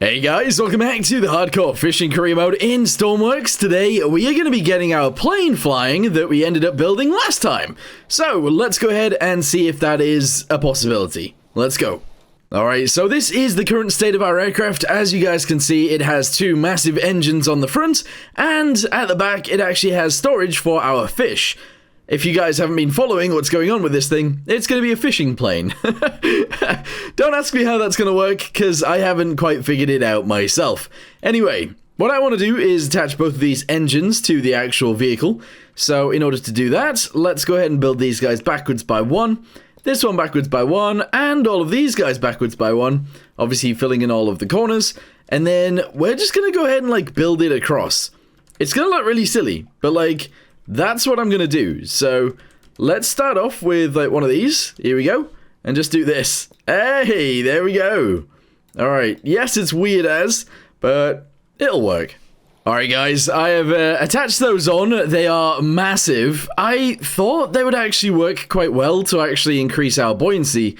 Hey guys, welcome back to the Hardcore Fishing Career Mode in Stormworks. Today, we are going to be getting our plane flying that we ended up building last time. So, let's go ahead and see if that is a possibility. Let's go. Alright, so this is the current state of our aircraft. As you guys can see, it has two massive engines on the front, and at the back, it actually has storage for our fish. If you guys haven't been following what's going on with this thing, it's going to be a fishing plane. Don't ask me how that's going to work, because I haven't quite figured it out myself. Anyway, what I want to do is attach both of these engines to the actual vehicle. So in order to do that, let's go ahead and build these guys backwards by one, this one backwards by one, and all of these guys backwards by one, obviously filling in all of the corners. And then we're just going to go ahead and build it across. It's going to look really silly, but that's what I'm going to do. So let's start off with one of these. Here we go. And just do this. Hey, there we go. Alright, yes, it's weird as, but it'll work. Alright guys, I have attached those on. They are massive. I thought they would actually work quite well to actually increase our buoyancy.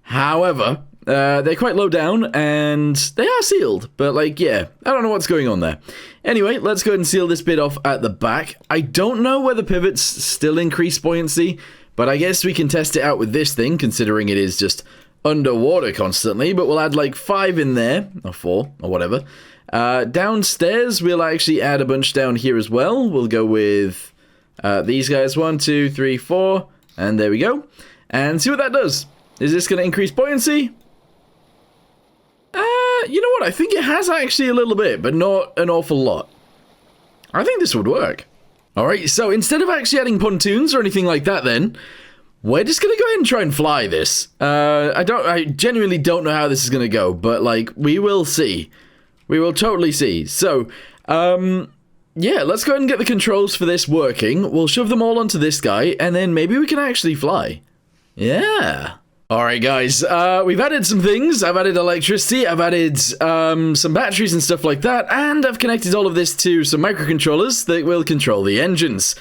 However, they're quite low down, and they are sealed. But, yeah, I don't know what's going on there. Anyway, let's go ahead and seal this bit off at the back. I don't know whether pivots still increase buoyancy, but I guess we can test it out with this thing, considering it is just underwater constantly. But we'll add, 5 in there, or 4, or whatever. Downstairs, we'll actually add a bunch down here as well. We'll go with these guys, 1, 2, 3, 4, and there we go. And see what that does. Is this going to increase buoyancy? You know what? I think it has actually a little bit, but not an awful lot. I think this would work. Alright, so instead of actually adding pontoons or anything like that then, we're just going to go ahead and try and fly this. I genuinely don't know how this is going to go, but, we will see. We will totally see. So, yeah, let's go ahead and get the controls for this working. We'll shove them all onto this guy, and then maybe we can actually fly. Yeah. Alright guys, we've added some things. I've added electricity, I've added some batteries and stuff like that, and I've connected all of this to some microcontrollers that will control the engines.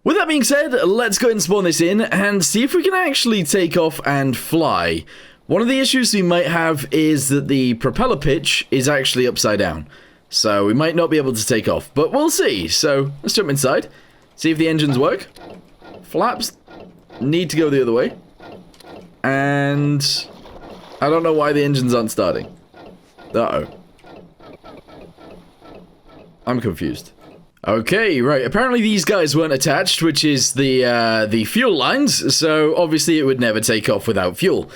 With that being said, let's go ahead and spawn this in and see if we can actually take off and fly. One of the issues we might have is that the propeller pitch is actually upside down, so we might not be able to take off, but we'll see. So let's jump inside, see if the engines work. Flaps need to go the other way. And I don't know why the engines aren't starting. Uh-oh. I'm confused. Okay, right. Apparently these guys weren't attached, which is the fuel lines, so obviously it would never take off without fuel.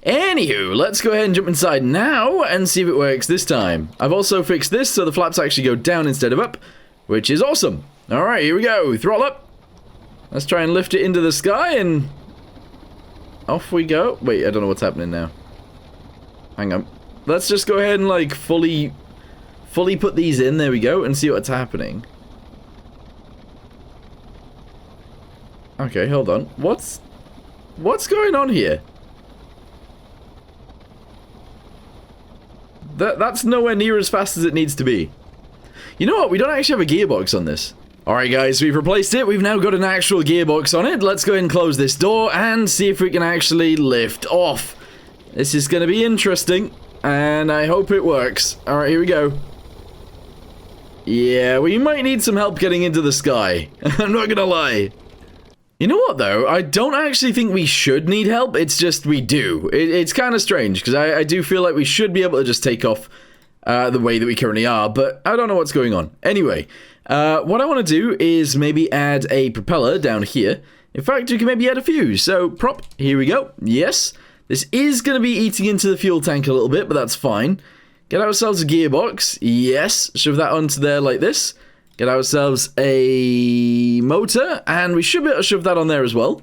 Anywho, let's go ahead and jump inside now and see if it works this time. I've also fixed this so the flaps actually go down instead of up, which is awesome. Alright, here we go. Throttle up. Let's try and lift it into the sky and... off we go. Wait, I don't know what's happening now. Hang on. Let's just go ahead and fully put these in. There we go, and see what's happening. Okay, hold on. What's going on here? That's nowhere near as fast as it needs to be. You know what? We don't actually have a gearbox on this. Alright guys, we've replaced it. We've now got an actual gearbox on it. Let's go ahead and close this door and see if we can actually lift off. This is going to be interesting, and I hope it works. Alright, here we go. Yeah, we might need some help getting into the sky. I'm not going to lie. You know what though? I don't actually think we should need help. It's just we do. It's kind of strange, because I do feel like we should be able to just take off the way that we currently are, but I don't know what's going on. Anyway... what I want to do is maybe add a propeller down here. In fact, we can maybe add a few. So, prop, here we go. Yes. This is going to be eating into the fuel tank a little bit, but that's fine. Get ourselves a gearbox. Yes. Shove that onto there like this. Get ourselves a motor, and we should be able to shove that on there as well.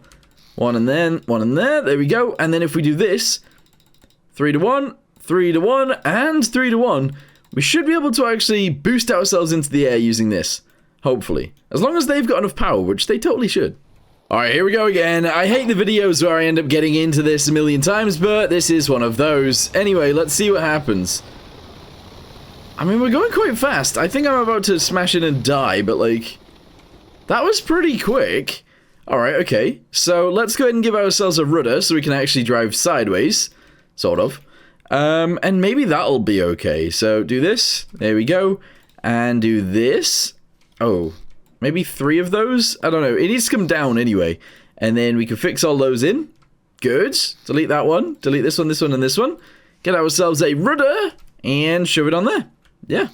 One and then, one and there. There we go. And then if we do this, 3 to 1, 3 to 1, and 3 to 1... we should be able to actually boost ourselves into the air using this. Hopefully. As long as they've got enough power, which they totally should. Alright, here we go again. I hate the videos where I end up getting into this a million times, but this is one of those. Anyway, let's see what happens. I mean, we're going quite fast. I think I'm about to smash in and die, but that was pretty quick. Alright, okay. So let's go ahead and give ourselves a rudder so we can actually drive sideways. Sort of. And maybe that'll be okay. So do this. There we go. And do this. Oh, maybe 3 of those? I don't know. It needs to come down anyway. And then we can fix all those in. Good. Delete that one. Delete this one, and this one. Get ourselves a rudder and shove it on there. Yeah.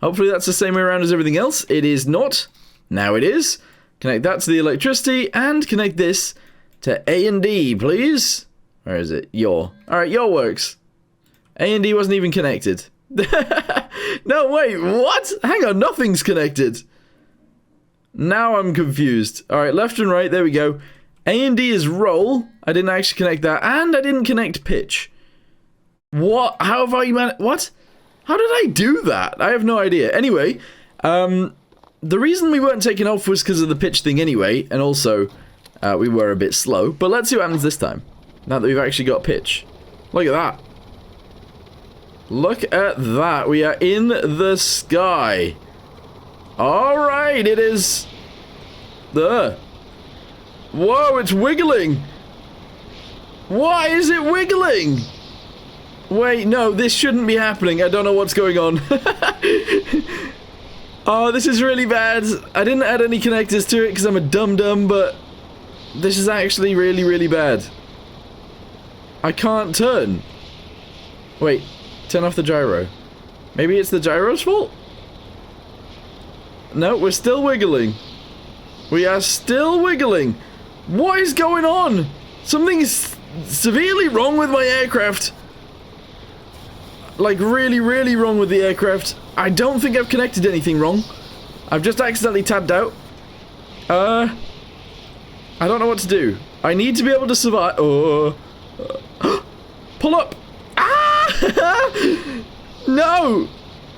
Hopefully that's the same way around as everything else. It is not. Now it is. Connect that to the electricity and connect this to A and D, please. Where is it? Your. Alright, your works. A and D wasn't even connected. No, wait, what? Hang on, nothing's connected. Now I'm confused. Alright, left and right, there we go. A and D is roll. I didn't actually connect that. And I didn't connect pitch. What? How have I what? How did I do that? I have no idea. Anyway, the reason we weren't taken off was because of the pitch thing anyway. And also, we were a bit slow. But let's see what happens this time. Now that we've actually got pitch. Look at that. Look at that. We are in the sky. Alright, it is... Whoa, it's wiggling. Why is it wiggling? Wait, no, this shouldn't be happening. I don't know what's going on. Oh, this is really bad. I didn't add any connectors to it because I'm a dum-dum, but this is actually really, really bad. I can't turn. Wait, turn off the gyro. Maybe it's the gyro's fault? No, we're still wiggling. We are still wiggling. What is going on? Something is severely wrong with my aircraft. Like, really, really wrong with the aircraft. I don't think I've connected anything wrong. I've just accidentally tabbed out. I don't know what to do. I need to be able to survive. Oh. Pull up. Ah! No.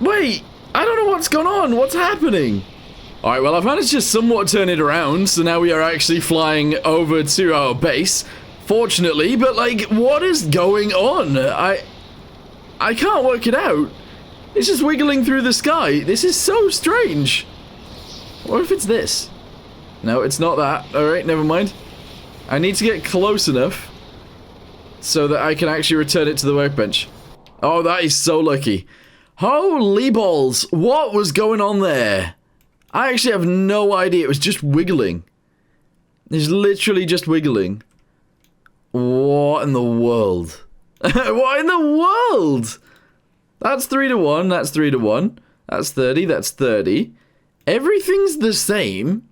Wait. I don't know what's going on. What's happening? Alright, well, I've managed to somewhat turn it around, so now we are actually flying over to our base. Fortunately, but, like, what is going on? I can't work it out. It's just wiggling through the sky. This is so strange. What if it's this? No, it's not that. Alright, never mind. I need to get close enough so that I can actually return it to the workbench. Oh, that is so lucky. Holy balls. What was going on there? I actually have no idea. It was just wiggling. It's literally just wiggling. What in the world? What in the world? That's 3 to 1. That's 3 to 1. That's 30. That's 30. Everything's the same.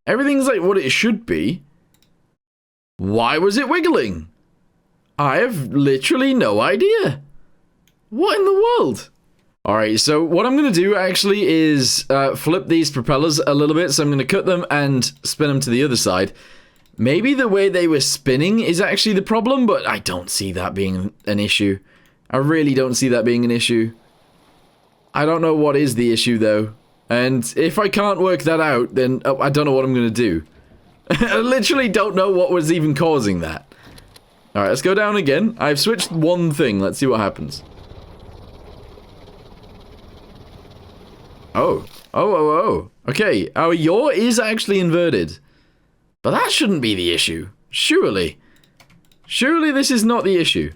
Everything's like what it should be. Why was it wiggling? I have literally no idea. What in the world? Alright, so what I'm going to do actually is flip these propellers a little bit. So I'm going to cut them and spin them to the other side. Maybe the way they were spinning is actually the problem, but I don't see that being an issue. I really don't see that being an issue. I don't know what is the issue, though. And if I can't work that out, then I don't know what I'm going to do. I literally don't know what was even causing that. Alright, let's go down again. I've switched one thing. Let's see what happens. Oh. Oh. Okay, our yaw is actually inverted. But that shouldn't be the issue. Surely. Surely this is not the issue.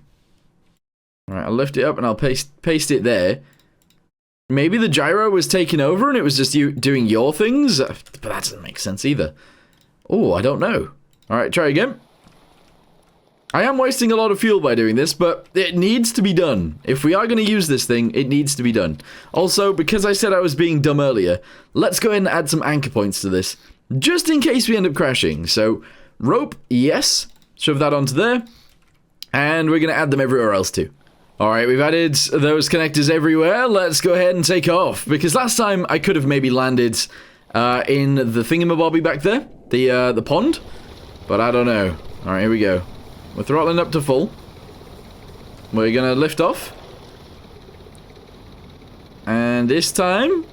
Alright, I'll lift it up and I'll paste it there. Maybe the gyro was taking over and it was just you doing your things? But that doesn't make sense either. Oh, I don't know. Alright, try again. I am wasting a lot of fuel by doing this, but it needs to be done. If we are going to use this thing, it needs to be done. Also, because I said I was being dumb earlier, let's go ahead and add some anchor points to this. Just in case we end up crashing. So, rope, yes. Shove that onto there. And we're going to add them everywhere else too. Alright, we've added those connectors everywhere. Let's go ahead and take off. Because last time I could have maybe landed in the thingamabobby back there. The pond. But I don't know. Alright, here we go. We're throttling up to full. We're going to lift off. And this time,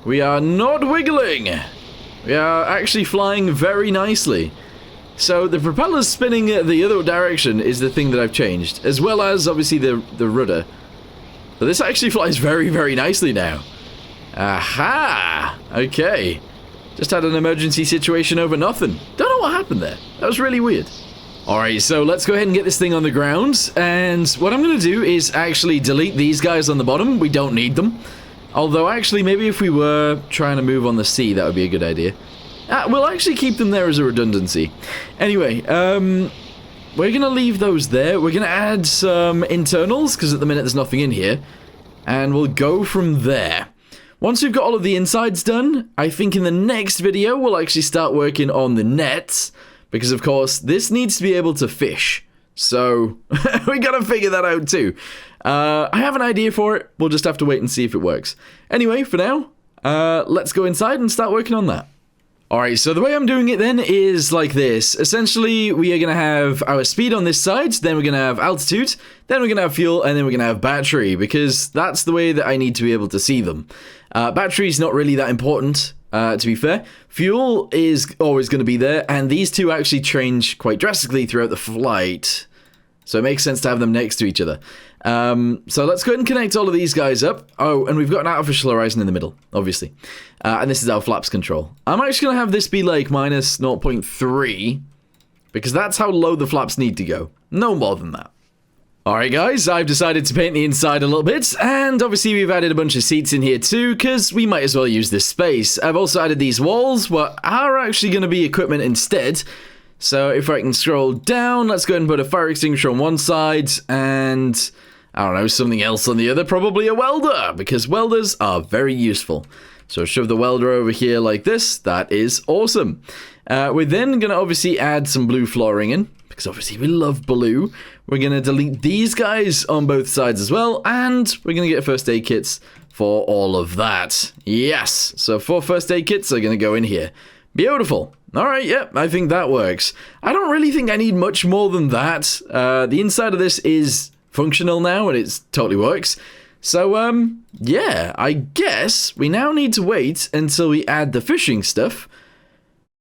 we are not wiggling. We are actually flying very nicely. So the propellers spinning the other direction is the thing that I've changed. As well as, obviously, the rudder. But this actually flies very, very nicely now. Aha! Okay. Just had an emergency situation over nothing. Don't know what happened there. That was really weird. Alright, so let's go ahead and get this thing on the ground, and what I'm going to do is actually delete these guys on the bottom. We don't need them. Although, actually, maybe if we were trying to move on the sea, that would be a good idea. We'll actually keep them there as a redundancy. Anyway, we're going to leave those there. We're going to add some internals, because at the minute there's nothing in here. And we'll go from there. Once we've got all of the insides done, I think in the next video we'll actually start working on the nets. Because, of course, this needs to be able to fish. So, we gotta figure that out too. I have an idea for it. We'll just have to wait and see if it works. Anyway, for now, let's go inside and start working on that. Alright, so the way I'm doing it then is like this. Essentially, we are going to have our speed on this side, then we're going to have altitude, then we're going to have fuel, and then we're going to have battery, because that's the way that I need to be able to see them. Battery's not really that important, to be fair. Fuel is always going to be there, and these two actually change quite drastically throughout the flight. So it makes sense to have them next to each other. So let's go ahead and connect all of these guys up. Oh, and we've got an artificial horizon in the middle, obviously. And this is our flaps control. I'm actually going to have this be like minus 0.3, because that's how low the flaps need to go. No more than that. Alright guys, I've decided to paint the inside a little bit, and obviously we've added a bunch of seats in here too, because we might as well use this space. I've also added these walls, what are actually going to be equipment instead. So if I can scroll down, let's go ahead and put a fire extinguisher on one side, and I don't know, something else on the other, probably a welder, because welders are very useful. So shove the welder over here like this, that is awesome. We're then going to obviously add some blue flooring in, because obviously we love blue. We're going to delete these guys on both sides as well, and we're going to get first aid kits for all of that. Yes, so 4 first aid kits are going to go in here. Beautiful. Alright, yep, I think that works. I don't really think I need much more than that. The inside of this is functional now, and it totally works. So, yeah, I guess we now need to wait until we add the fishing stuff.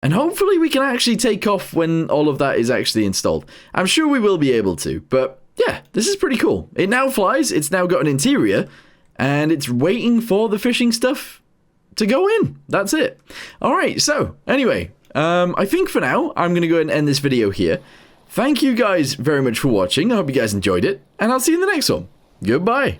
And hopefully we can actually take off when all of that is actually installed. I'm sure we will be able to, but yeah, this is pretty cool. It now flies, it's now got an interior, and it's waiting for the fishing stuff to go in. That's it. Alright, so, anyway, I think for now, I'm going to go ahead and end this video here. Thank you guys very much for watching. I hope you guys enjoyed it, and I'll see you in the next one. Goodbye.